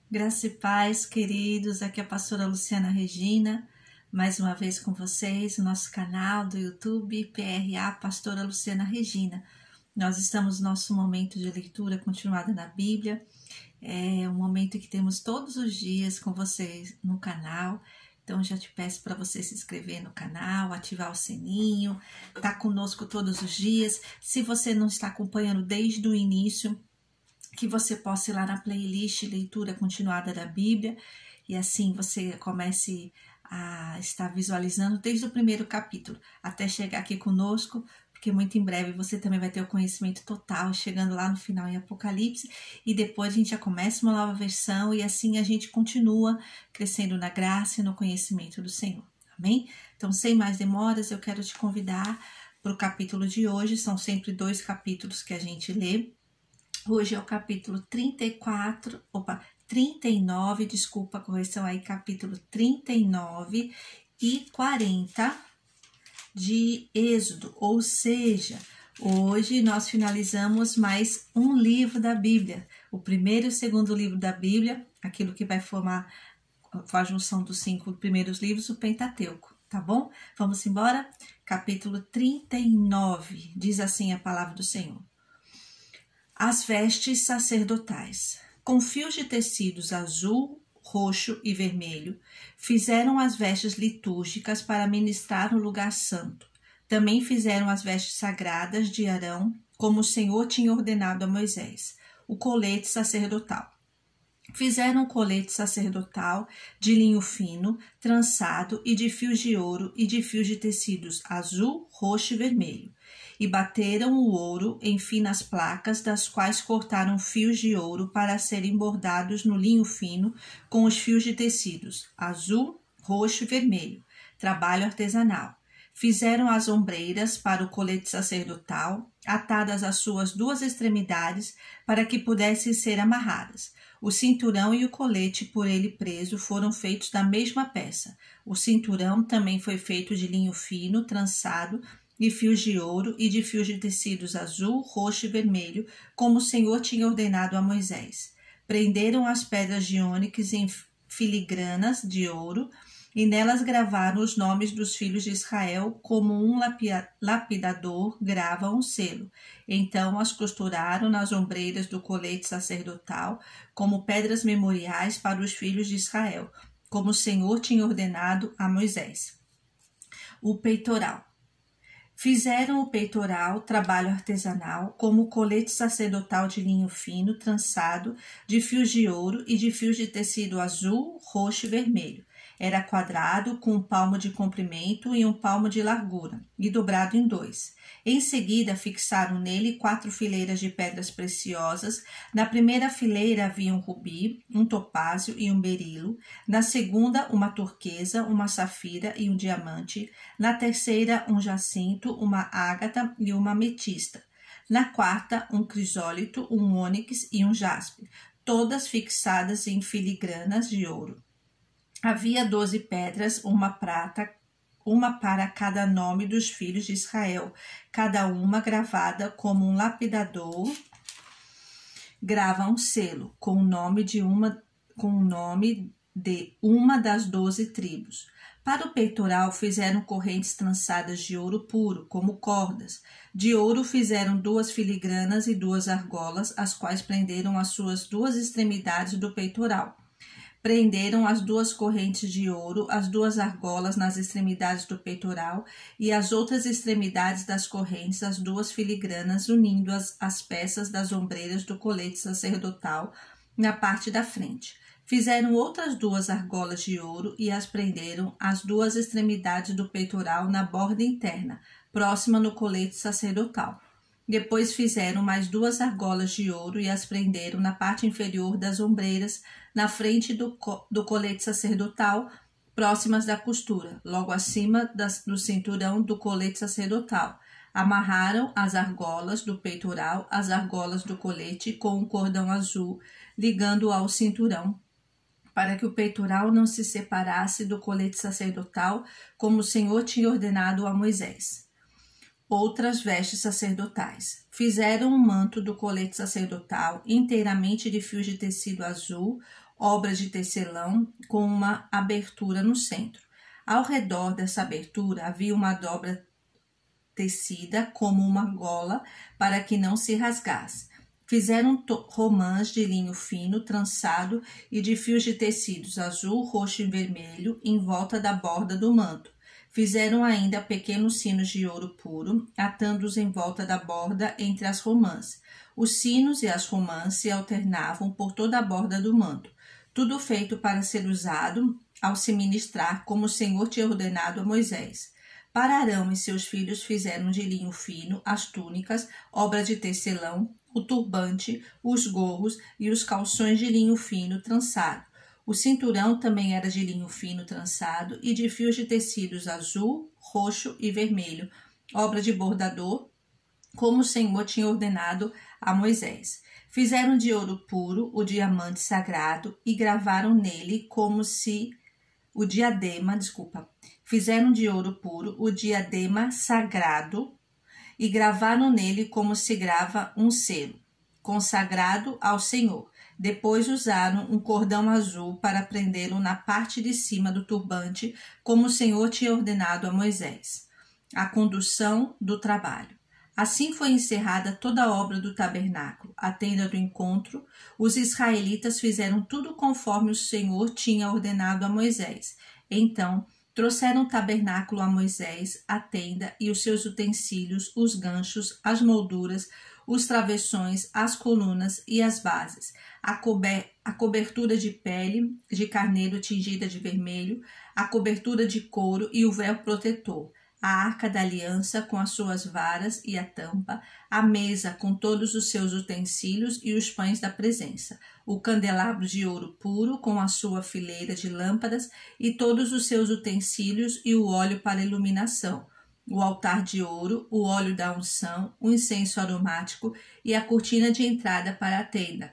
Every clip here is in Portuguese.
Graça e paz, queridos, aqui é a pastora Luciana Regina, mais uma vez com vocês, no nosso canal do YouTube, PRA Pastora Luciana Regina. Nós estamos no nosso momento de leitura continuada na Bíblia, é um momento que temos todos os dias com vocês no canal, então já te peço para você se inscrever no canal, ativar o sininho, tá conosco todos os dias. Se você não está acompanhando desde o início, que você possa ir lá na playlist Leitura Continuada da Bíblia e assim você comece a estar visualizando desde o primeiro capítulo até chegar aqui conosco, porque muito em breve você também vai ter o conhecimento total, chegando lá no final em Apocalipse, e depois a gente já começa uma nova versão e assim a gente continua crescendo na graça e no conhecimento do Senhor. Amém? Então, sem mais demoras, eu quero te convidar para o capítulo de hoje. São sempre 2 capítulos que a gente lê. Hoje é o capítulo 39, desculpa a correção aí, capítulo 39 e 40 de Êxodo, ou seja, hoje nós finalizamos mais um livro da Bíblia, o primeiro e o segundo livro da Bíblia, aquilo que vai formar a junção dos 5 primeiros livros, o Pentateuco, tá bom? Vamos embora? Capítulo 39, diz assim a palavra do Senhor. As vestes sacerdotais. Com fios de tecidos azul, roxo e vermelho, fizeram as vestes litúrgicas para ministrar no lugar santo. Também fizeram as vestes sagradas de Arão, como o Senhor tinha ordenado a Moisés, o colete sacerdotal. Fizeram o colete sacerdotal de linho fino, trançado e de fios de ouro e de fios de tecidos azul, roxo e vermelho. E bateram o ouro em finas placas, das quais cortaram fios de ouro para serem bordados no linho fino com os fios de tecidos azul, roxo e vermelho, trabalho artesanal. Fizeram as ombreiras para o colete sacerdotal, atadas às suas 2 extremidades, para que pudessem ser amarradas. O cinturão e o colete por ele preso foram feitos da mesma peça. O cinturão também foi feito de linho fino, trançado, de fios de ouro e de fios de tecidos azul, roxo e vermelho, como o Senhor tinha ordenado a Moisés. Prenderam as pedras de ônix em filigranas de ouro, e nelas gravaram os nomes dos filhos de Israel, como um lapidador grava um selo. Então as costuraram nas ombreiras do colete sacerdotal, como pedras memoriais para os filhos de Israel, como o Senhor tinha ordenado a Moisés. O peitoral. Fizeram o peitoral, trabalho artesanal, como o colete sacerdotal de linho fino, trançado, de fios de ouro e de fios de tecido azul, roxo e vermelho. Era quadrado, com 1 palmo de comprimento e 1 palmo de largura, e dobrado em 2. Em seguida, fixaram nele 4 fileiras de pedras preciosas. Na primeira fileira havia um rubi, um topázio e um berilo. Na segunda, uma turquesa, uma safira e um diamante. Na terceira, um jacinto, uma ágata e uma ametista. Na quarta, um crisólito, um ônix e um jaspe, todas fixadas em filigranas de ouro. Havia 12 pedras, uma prata, uma para cada nome dos filhos de Israel, cada uma gravada como um lapidador grava um selo, com o nome de uma das 12 tribos. Para o peitoral fizeram correntes trançadas de ouro puro, como cordas. De ouro fizeram 2 filigranas e 2 argolas, as quais prenderam as suas 2 extremidades do peitoral. Prenderam as 2 correntes de ouro, as 2 argolas nas extremidades do peitoral e as outras extremidades das correntes, as 2 filigranas, unindo as peças das ombreiras do colete sacerdotal na parte da frente. Fizeram outras 2 argolas de ouro e as prenderam às 2 extremidades do peitoral na borda interna, próxima no colete sacerdotal. Depois fizeram mais 2 argolas de ouro e as prenderam na parte inferior das ombreiras, na frente do colete sacerdotal, próximas da costura, logo acima do cinturão do colete sacerdotal. Amarraram as argolas do peitoral, as argolas do colete com um cordão azul, ligando-o ao cinturão, para que o peitoral não se separasse do colete sacerdotal, como o Senhor tinha ordenado a Moisés. Outras vestes sacerdotais. Fizeram um manto do colete sacerdotal inteiramente de fios de tecido azul, obra de tecelão, com uma abertura no centro. Ao redor dessa abertura havia uma dobra tecida como uma gola para que não se rasgasse. Fizeram romãs de linho fino, trançado e de fios de tecidos azul, roxo e vermelho em volta da borda do manto. Fizeram ainda pequenos sinos de ouro puro, atando-os em volta da borda entre as romãs. Os sinos e as romãs se alternavam por toda a borda do manto. Tudo feito para ser usado ao se ministrar, como o Senhor tinha ordenado a Moisés. Para Arão e seus filhos fizeram de linho fino as túnicas, obra de tecelão, o turbante, os gorros e os calções de linho fino trançado. O cinturão também era de linho fino trançado e de fios de tecidos azul, roxo e vermelho, obra de bordador, como o Senhor tinha ordenado a Moisés. Fizeram de ouro puro o diamante sagrado e gravaram nele como se o diadema, fizeram de ouro puro o diadema sagrado e gravaram nele como se grava um selo, consagrado ao Senhor. Depois usaram um cordão azul para prendê-lo na parte de cima do turbante, como o Senhor tinha ordenado a Moisés. A condução do trabalho. Assim foi encerrada toda a obra do tabernáculo, a tenda do encontro. Os israelitas fizeram tudo conforme o Senhor tinha ordenado a Moisés. Então, trouxeram o tabernáculo a Moisés, a tenda e os seus utensílios, os ganchos, as molduras, os travessões, as colunas e as bases, a cobertura de pele de carneiro tingida de vermelho, a cobertura de couro e o véu protetor, a arca da aliança com as suas varas e a tampa, a mesa com todos os seus utensílios e os pães da presença, o candelabro de ouro puro com a sua fileira de lâmpadas e todos os seus utensílios e o óleo para iluminação, o altar de ouro, o óleo da unção, o incenso aromático e a cortina de entrada para a tenda,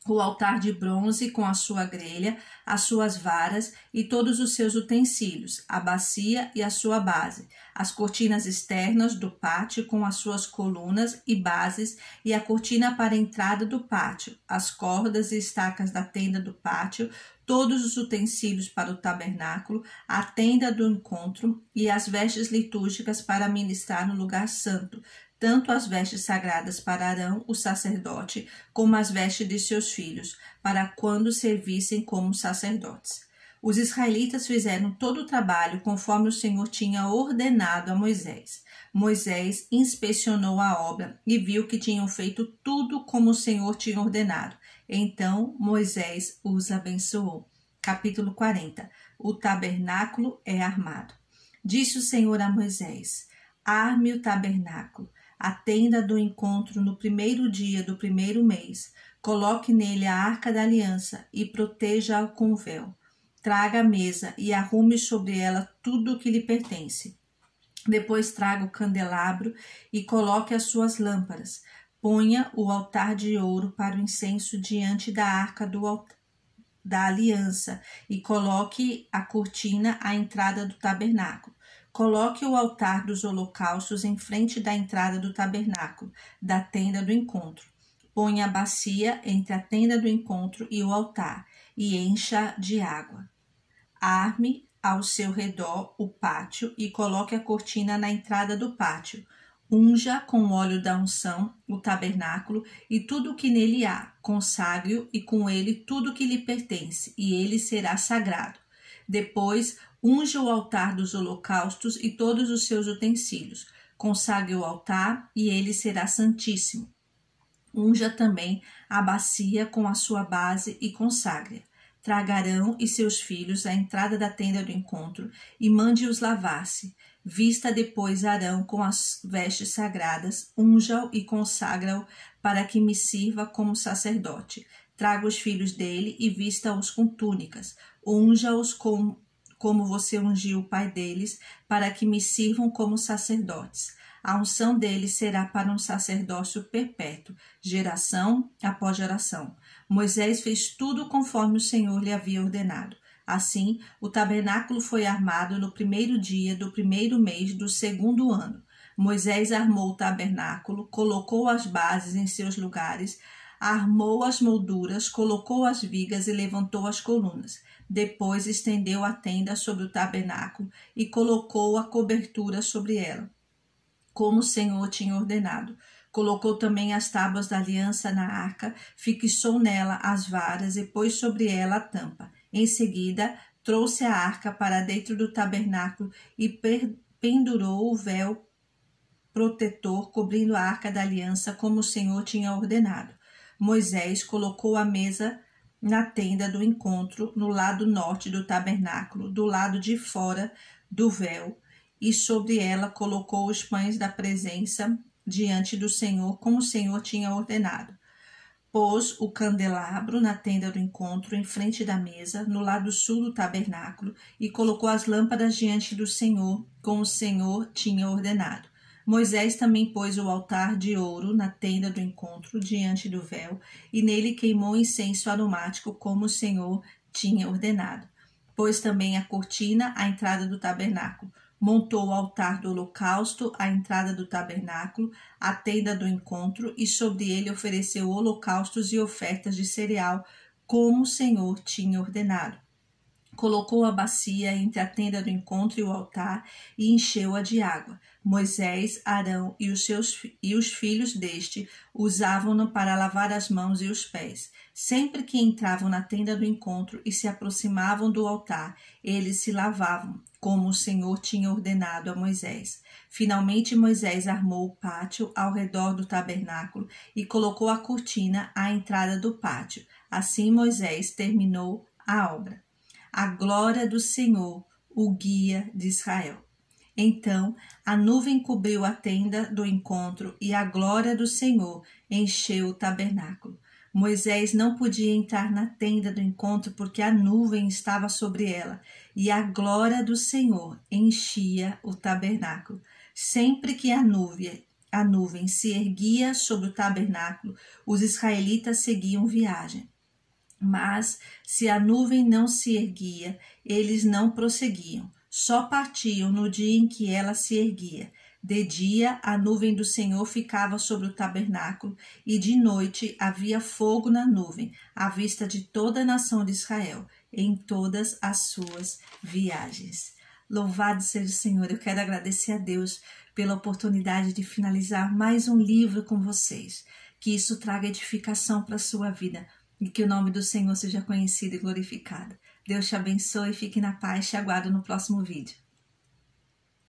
o altar de bronze com a sua grelha, as suas varas e todos os seus utensílios, a bacia e a sua base, as cortinas externas do pátio com as suas colunas e bases e a cortina para a entrada do pátio, as cordas e estacas da tenda do pátio, todos os utensílios para o tabernáculo, a tenda do encontro e as vestes litúrgicas para ministrar no lugar santo, tanto as vestes sagradas para Arão, o sacerdote, como as vestes de seus filhos, para quando servissem como sacerdotes. Os israelitas fizeram todo o trabalho conforme o Senhor tinha ordenado a Moisés. Moisés inspecionou a obra e viu que tinham feito tudo como o Senhor tinha ordenado. Então Moisés os abençoou. Capítulo 40. O tabernáculo é armado. Disse o Senhor a Moisés: arme o tabernáculo, a tenda do encontro no primeiro dia do primeiro mês. Coloque nele a arca da aliança e proteja-a com o véu. Traga a mesa e arrume sobre ela tudo o que lhe pertence. Depois traga o candelabro e coloque as suas lâmpadas. Ponha o altar de ouro para o incenso diante da arca da aliança e coloque a cortina à entrada do tabernáculo. Coloque o altar dos holocaustos em frente da entrada do tabernáculo, da tenda do encontro. Ponha a bacia entre a tenda do encontro e o altar e encha de água. Arme ao seu redor o pátio e coloque a cortina na entrada do pátio. Unja com o óleo da unção o tabernáculo e tudo o que nele há. Consagre-o e com ele tudo o que lhe pertence, e ele será sagrado. Depois, unja o altar dos holocaustos e todos os seus utensílios. Consagre o altar e ele será santíssimo. Unja também a bacia com a sua base e consagre-a. Traga Arão e seus filhos à entrada da tenda do encontro e mande-os lavar-se. Vista depois Arão com as vestes sagradas, unja-o e consagra-o para que me sirva como sacerdote. Traga os filhos dele e vista-os com túnicas. Unja-os como você ungiu o pai deles, para que me sirvam como sacerdotes. A unção deles será para um sacerdócio perpétuo, geração após geração. Moisés fez tudo conforme o Senhor lhe havia ordenado. Assim, o tabernáculo foi armado no primeiro dia do primeiro mês do segundo ano. Moisés armou o tabernáculo, colocou as bases em seus lugares, armou as molduras, colocou as vigas e levantou as colunas. Depois estendeu a tenda sobre o tabernáculo e colocou a cobertura sobre ela, como o Senhor tinha ordenado. Colocou também as tábuas da aliança na arca, fixou nela as varas e pôs sobre ela a tampa. Em seguida, trouxe a arca para dentro do tabernáculo e pendurou o véu protetor cobrindo a arca da aliança, como o Senhor tinha ordenado. Moisés colocou a mesa na tenda do encontro, no lado norte do tabernáculo, do lado de fora do véu, e sobre ela colocou os pães da presença diante do Senhor, como o Senhor tinha ordenado. Pôs o candelabro na tenda do encontro, em frente da mesa, no lado sul do tabernáculo, e colocou as lâmpadas diante do Senhor, como o Senhor tinha ordenado. Moisés também pôs o altar de ouro na tenda do encontro, diante do véu, e nele queimou incenso aromático, como o Senhor tinha ordenado. Pôs também a cortina à entrada do tabernáculo. Montou o altar do holocausto à entrada do tabernáculo, a tenda do encontro, e sobre ele ofereceu holocaustos e ofertas de cereal, como o Senhor tinha ordenado. Colocou a bacia entre a tenda do encontro e o altar e encheu-a de água. Moisés, Arão e os filhos deste usavam-no para lavar as mãos e os pés. Sempre que entravam na tenda do encontro e se aproximavam do altar, eles se lavavam, como o Senhor tinha ordenado a Moisés. Finalmente Moisés armou o pátio ao redor do tabernáculo e colocou a cortina à entrada do pátio. Assim Moisés terminou a obra. A glória do Senhor, o guia de Israel. Então a nuvem cobriu a tenda do encontro e a glória do Senhor encheu o tabernáculo. Moisés não podia entrar na tenda do encontro porque a nuvem estava sobre ela e a glória do Senhor enchia o tabernáculo. Sempre que a nuvem se erguia sobre o tabernáculo, os israelitas seguiam viagem. Mas se a nuvem não se erguia, eles não prosseguiam. Só partiam no dia em que ela se erguia. De dia, a nuvem do Senhor ficava sobre o tabernáculo, e de noite havia fogo na nuvem, à vista de toda a nação de Israel, em todas as suas viagens. Louvado seja o Senhor. Eu quero agradecer a Deus pela oportunidade de finalizar mais um livro com vocês. Que isso traga edificação para a sua vida e que o nome do Senhor seja conhecido e glorificado. Deus te abençoe, fique na paz, te aguardo no próximo vídeo.